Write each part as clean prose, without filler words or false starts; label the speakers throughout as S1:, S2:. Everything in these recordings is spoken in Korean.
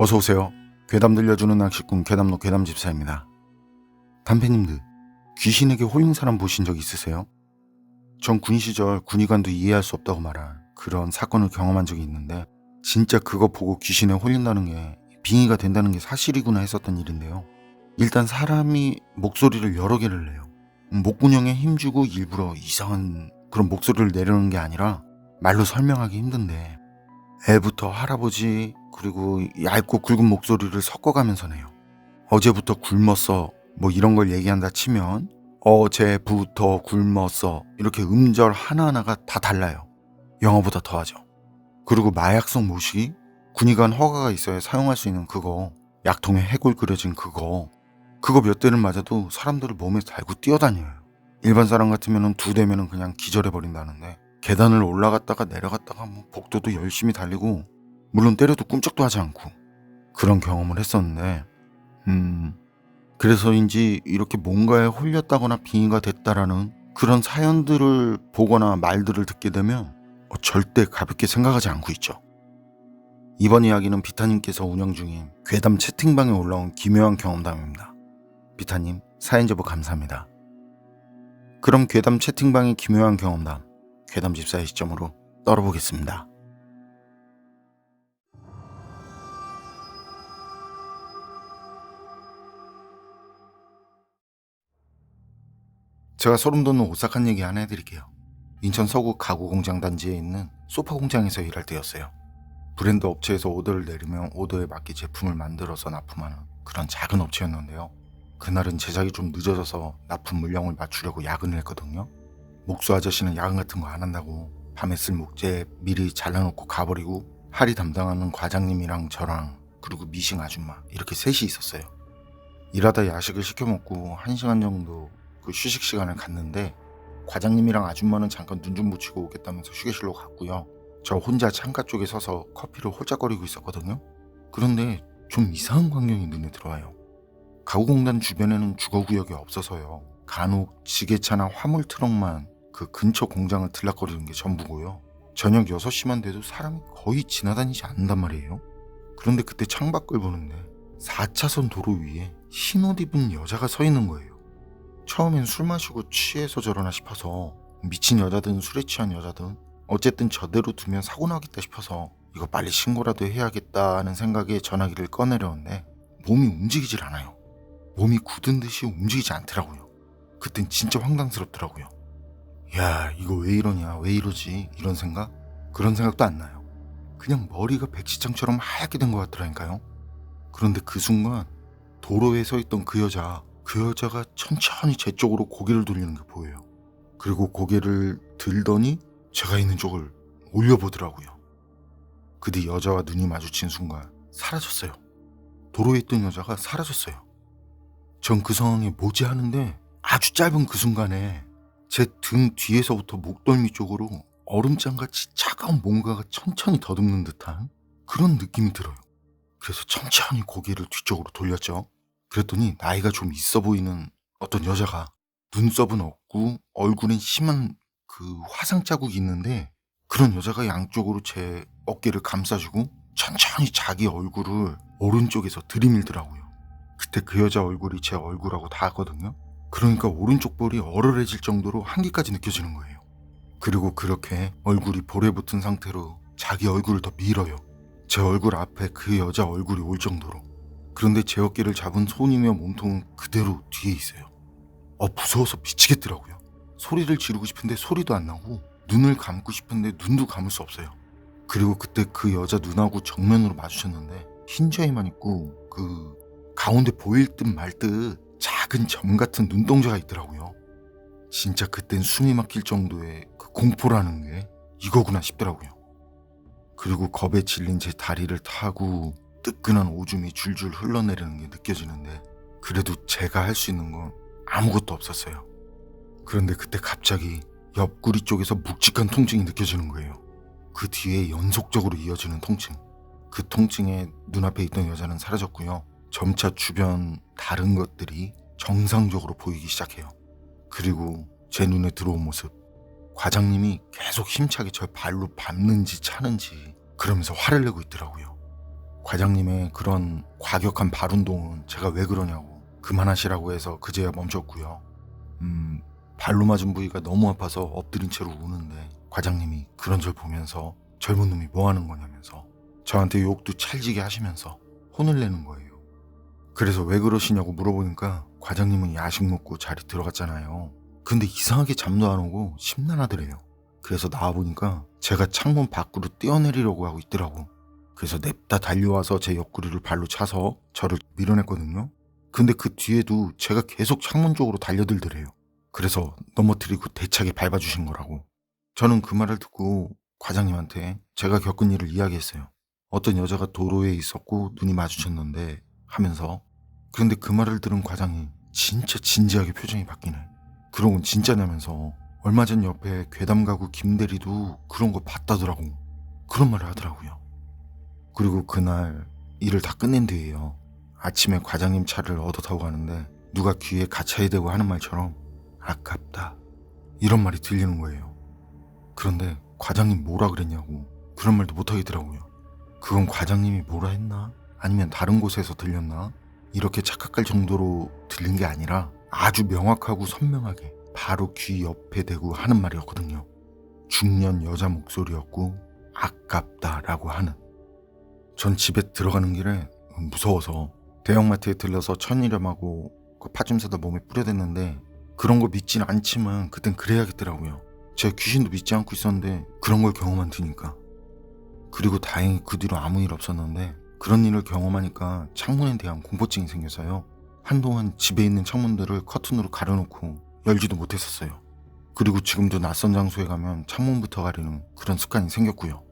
S1: 어서오세요. 괴담 들려주는 낚시꾼 괴담로 괴담집사입니다. 담배님들, 귀신에게 홀린 사람 보신 적 있으세요? 전 군 시절 군의관도 이해할 수 없다고 말한 그런 사건을 경험한 적이 있는데, 진짜 그거 보고 귀신에 홀린다는 게 빙의가 된다는 게 사실이구나 했었던 일인데요. 일단 사람이 목소리를 여러 개를 내요. 목구멍에 힘주고 일부러 이상한 그런 목소리를 내려는 게 아니라 말로 설명하기 힘든데, 애부터 할아버지 그리고 얇고 굵은 목소리를 섞어가면서 내요. 어제부터 굶었어 뭐 이런 걸 얘기한다 치면 어제부터 굶었어 이렇게 음절 하나하나가 다 달라요. 영어보다 더하죠. 그리고 마약성 모시기, 군의관 허가가 있어야 사용할 수 있는 그거, 약통에 해골 그려진 그거 몇 대를 맞아도 사람들을 몸에 달고 뛰어다녀요. 일반 사람 같으면 2대면 그냥 기절해버린다는데, 계단을 올라갔다가 내려갔다가 복도도 열심히 달리고, 물론 때려도 꿈쩍도 하지 않고 그런 경험을 했었는데, 그래서인지 이렇게 뭔가에 홀렸다거나 빙의가 됐다라는 그런 사연들을 보거나 말들을 듣게 되면 절대 가볍게 생각하지 않고 있죠. 이번 이야기는 비타님께서 운영 중인 괴담 채팅방에 올라온 기묘한 경험담입니다. 비타님, 사연 제보 감사합니다. 그럼 괴담 채팅방의 기묘한 경험담, 괴담집사의 시점으로 떨어보겠습니다. 제가 소름 돋는 오싹한 얘기 하나 해드릴게요. 인천 서구 가구 공장 단지에 있는 소파 공장에서 일할 때였어요. 브랜드 업체에서 오더를 내리면 오더에 맞게 제품을 만들어서 납품하는 그런 작은 업체였는데요. 그날은 제작이 좀 늦어져서 납품 물량을 맞추려고 야근을 했거든요. 목수 아저씨는 야근 같은 거 안 한다고 밤에 쓸 목재 미리 잘라놓고 가버리고, 할이 담당하는 과장님이랑 저랑 그리고 미싱 아줌마 이렇게 셋이 있었어요. 일하다 야식을 시켜 먹고 1시간 정도 그 휴식 시간을 갖는데, 과장님이랑 아줌마는 잠깐 눈 좀 붙이고 오겠다면서 휴게실로 갔고요. 저 혼자 창가 쪽에 서서 커피를 홀짝거리고 있었거든요. 그런데 좀 이상한 광경이 눈에 들어와요. 가구공단 주변에는 주거구역이 없어서요. 간혹 지게차나 화물 트럭만 그 근처 공장을 들락거리는 게 전부고요. 저녁 6시만 돼도 사람이 거의 지나다니지 않는단 말이에요. 그런데 그때 창밖을 보는데 4차선 도로 위에 흰옷 입은 여자가 서 있는 거예요. 처음엔 술 마시고 취해서 저러나 싶어서, 미친 여자든 술에 취한 여자든 어쨌든 저대로 두면 사고 나겠다 싶어서 이거 빨리 신고라도 해야겠다는 생각에 전화기를 꺼내려는데 몸이 움직이질 않아요. 몸이 굳은 듯이 움직이지 않더라고요. 그땐 진짜 황당스럽더라고요. 야, 이거 왜 이러냐, 왜 이러지, 이런 생각? 그런 생각도 안 나요. 그냥 머리가 백지장처럼 하얗게 된 것 같더라니까요. 그런데 그 순간 도로에 서 있던 그 여자가 천천히 제 쪽으로 고개를 돌리는 게 보여요. 그리고 고개를 들더니 제가 있는 쪽을 올려보더라고요. 그 뒤 여자와 눈이 마주친 순간 사라졌어요. 도로에 있던 여자가 사라졌어요. 전 그 상황에 뭐지 하는데, 아주 짧은 그 순간에 제 등 뒤에서부터 목덜미 쪽으로 얼음장같이 차가운 뭔가가 천천히 더듬는 듯한 그런 느낌이 들어요. 그래서 천천히 고개를 뒤쪽으로 돌렸죠. 그랬더니 나이가 좀 있어 보이는 어떤 여자가, 눈썹은 없고 얼굴엔 심한 그 화상 자국이 있는데, 그런 여자가 양쪽으로 제 어깨를 감싸주고 천천히 자기 얼굴을 오른쪽에서 들이밀더라고요. 그때 그 여자 얼굴이 제 얼굴하고 닿았거든요. 그러니까 오른쪽 볼이 얼얼해질 정도로 한기까지 느껴지는 거예요. 그리고 그렇게 얼굴이 볼에 붙은 상태로 자기 얼굴을 더 밀어요. 제 얼굴 앞에 그 여자 얼굴이 올 정도로. 그런데 제 어깨를 잡은 손이며 몸통은 그대로 뒤에 있어요. 무서워서 미치겠더라고요. 소리를 지르고 싶은데 소리도 안 나고, 눈을 감고 싶은데 눈도 감을 수 없어요. 그리고 그때 그 여자 눈하고 정면으로 마주쳤는데, 흰자에만 있고 그 가운데 보일 듯 말 듯 작은 점 같은 눈동자가 있더라고요. 진짜 그땐 숨이 막힐 정도의 그 공포라는 게 이거구나 싶더라고요. 그리고 겁에 질린 제 다리를 타고 뜨끈한 오줌이 줄줄 흘러내리는 게 느껴지는데, 그래도 제가 할 수 있는 건 아무것도 없었어요. 그런데 그때 갑자기 옆구리 쪽에서 묵직한 통증이 느껴지는 거예요. 그 뒤에 연속적으로 이어지는 통증. 그 통증에 눈앞에 있던 여자는 사라졌고요. 점차 주변 다른 것들이 정상적으로 보이기 시작해요. 그리고 제 눈에 들어온 모습, 과장님이 계속 힘차게 저 발로 밟는지 차는지 그러면서 화를 내고 있더라고요. 과장님의 그런 과격한 발운동은 제가 왜 그러냐고 그만하시라고 해서 그제야 멈췄고요. 발로 맞은 부위가 너무 아파서 엎드린 채로 우는데 과장님이 그런 절 보면서 젊은 놈이 뭐 하는 거냐면서 저한테 욕도 찰지게 하시면서 혼을 내는 거예요. 그래서 왜 그러시냐고 물어보니까 과장님은 야식 먹고 자리 들어갔잖아요. 근데 이상하게 잠도 안 오고 심란하더래요. 그래서 나와보니까 제가 창문 밖으로 뛰어내리려고 하고 있더라고. 그래서 냅다 달려와서 제 옆구리를 발로 차서 저를 밀어냈거든요. 근데 그 뒤에도 제가 계속 창문 쪽으로 달려들더래요. 그래서 넘어뜨리고 대차게 밟아주신 거라고. 저는 그 말을 듣고 과장님한테 제가 겪은 일을 이야기했어요. 어떤 여자가 도로에 있었고 눈이 마주쳤는데 하면서. 그런데 그 말을 들은 과장이 진짜 진지하게 표정이 바뀌네. 그런 건 진짜냐면서 얼마 전 옆에 괴담 가구 김대리도 그런 거 봤다더라고. 그런 말을 하더라고요. 그리고 그날 일을 다 끝낸 뒤에요. 아침에 과장님 차를 얻어 타고 가는데 누가 귀에 가차에 대고 하는 말처럼 아깝다 이런 말이 들리는 거예요. 그런데 과장님 뭐라 그랬냐고 그런 말도 못 하겠더라고요. 그건 과장님이 뭐라 했나? 아니면 다른 곳에서 들렸나? 이렇게 착각할 정도로 들린 게 아니라 아주 명확하고 선명하게 바로 귀 옆에 대고 하는 말이었거든요. 중년 여자 목소리였고 아깝다라고 하는. 전 집에 들어가는 길에 무서워서 대형마트에 들러서 천일염하고 그 파줌 사다 몸에 뿌려댔는데 그런 거 믿진 않지만 그땐 그래야겠더라고요. 제가 귀신도 믿지 않고 있었는데 그런 걸 경험한 뒤니까. 그리고 다행히 그 뒤로 아무 일 없었는데 그런 일을 경험하니까 창문에 대한 공포증이 생겨서요. 한동안 집에 있는 창문들을 커튼으로 가려놓고 열지도 못했었어요. 그리고 지금도 낯선 장소에 가면 창문부터 가리는 그런 습관이 생겼고요.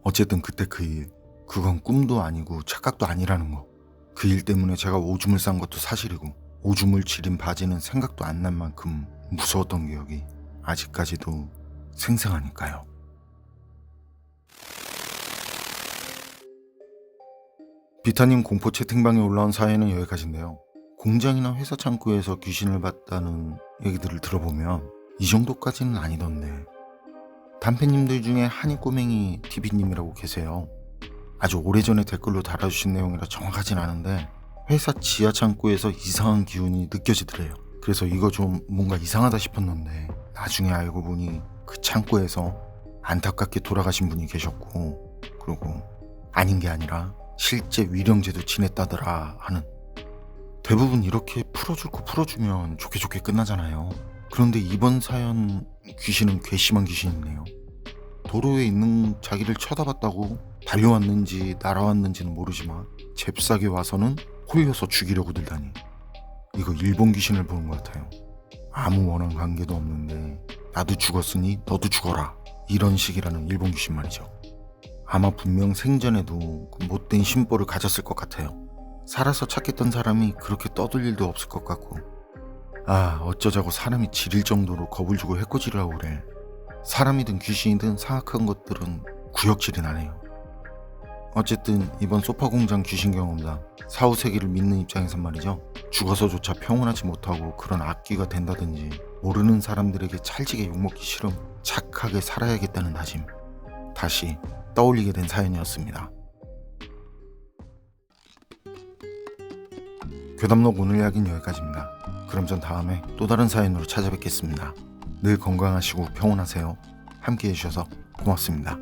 S1: 어쨌든 그때 그 일, 그건 꿈도 아니고 착각도 아니라는 거. 그 일 때문에 제가 오줌을 싼 것도 사실이고 오줌을 지린 바지는 생각도 안 난 만큼 무서웠던 기억이 아직까지도 생생하니까요. 비타님 공포 채팅방에 올라온 사연은 여기까지인데요. 공장이나 회사 창고에서 귀신을 봤다는 얘기들을 들어보면 이 정도까지는 아니던데. 단팬님들 중에 한이꼬맹이 TV님이라고 계세요. 아주 오래전에 댓글로 달아주신 내용이라 정확하진 않은데 회사 지하 창고에서 이상한 기운이 느껴지더래요. 그래서 이거 좀 뭔가 이상하다 싶었는데 나중에 알고 보니 그 창고에서 안타깝게 돌아가신 분이 계셨고, 그리고 아닌 게 아니라 실제 위령제도 지냈다더라 하는. 대부분 이렇게 풀어줄 거 풀어주면 좋게 끝나잖아요. 그런데 이번 사연 귀신은 괘씸한 귀신이네요. 도로에 있는 자기를 쳐다봤다고 달려왔는지 날아왔는지는 모르지만 잽싸게 와서는 홀려서 죽이려고 들다니. 이거 일본 귀신을 보는 것 같아요. 아무 원한 관계도 없는데 나도 죽었으니 너도 죽어라 이런 식이라는 일본 귀신 말이죠. 아마 분명 생전에도 그 못된 심보를 가졌을 것 같아요. 살아서 찾겠던 사람이 그렇게 떠들 일도 없을 것 같고, 어쩌자고 사람이 지릴 정도로 겁을 주고 해코지를 하고 그래. 사람이든 귀신이든 사악한 것들은 구역질이 나네요. 어쨌든 이번 소파공장 귀신 경험담, 사후세계를 믿는 입장에선 말이죠. 죽어서조차 평온하지 못하고 그런 악귀가 된다든지 모르는 사람들에게 찰지게 욕먹기 싫음 착하게 살아야겠다는 다짐 다시 떠올리게 된 사연이었습니다. 괴담록 오늘 이야기는 여기까지입니다. 그럼 전 다음에 또 다른 사연으로 찾아뵙겠습니다. 늘 건강하시고 평온하세요. 함께 해주셔서 고맙습니다.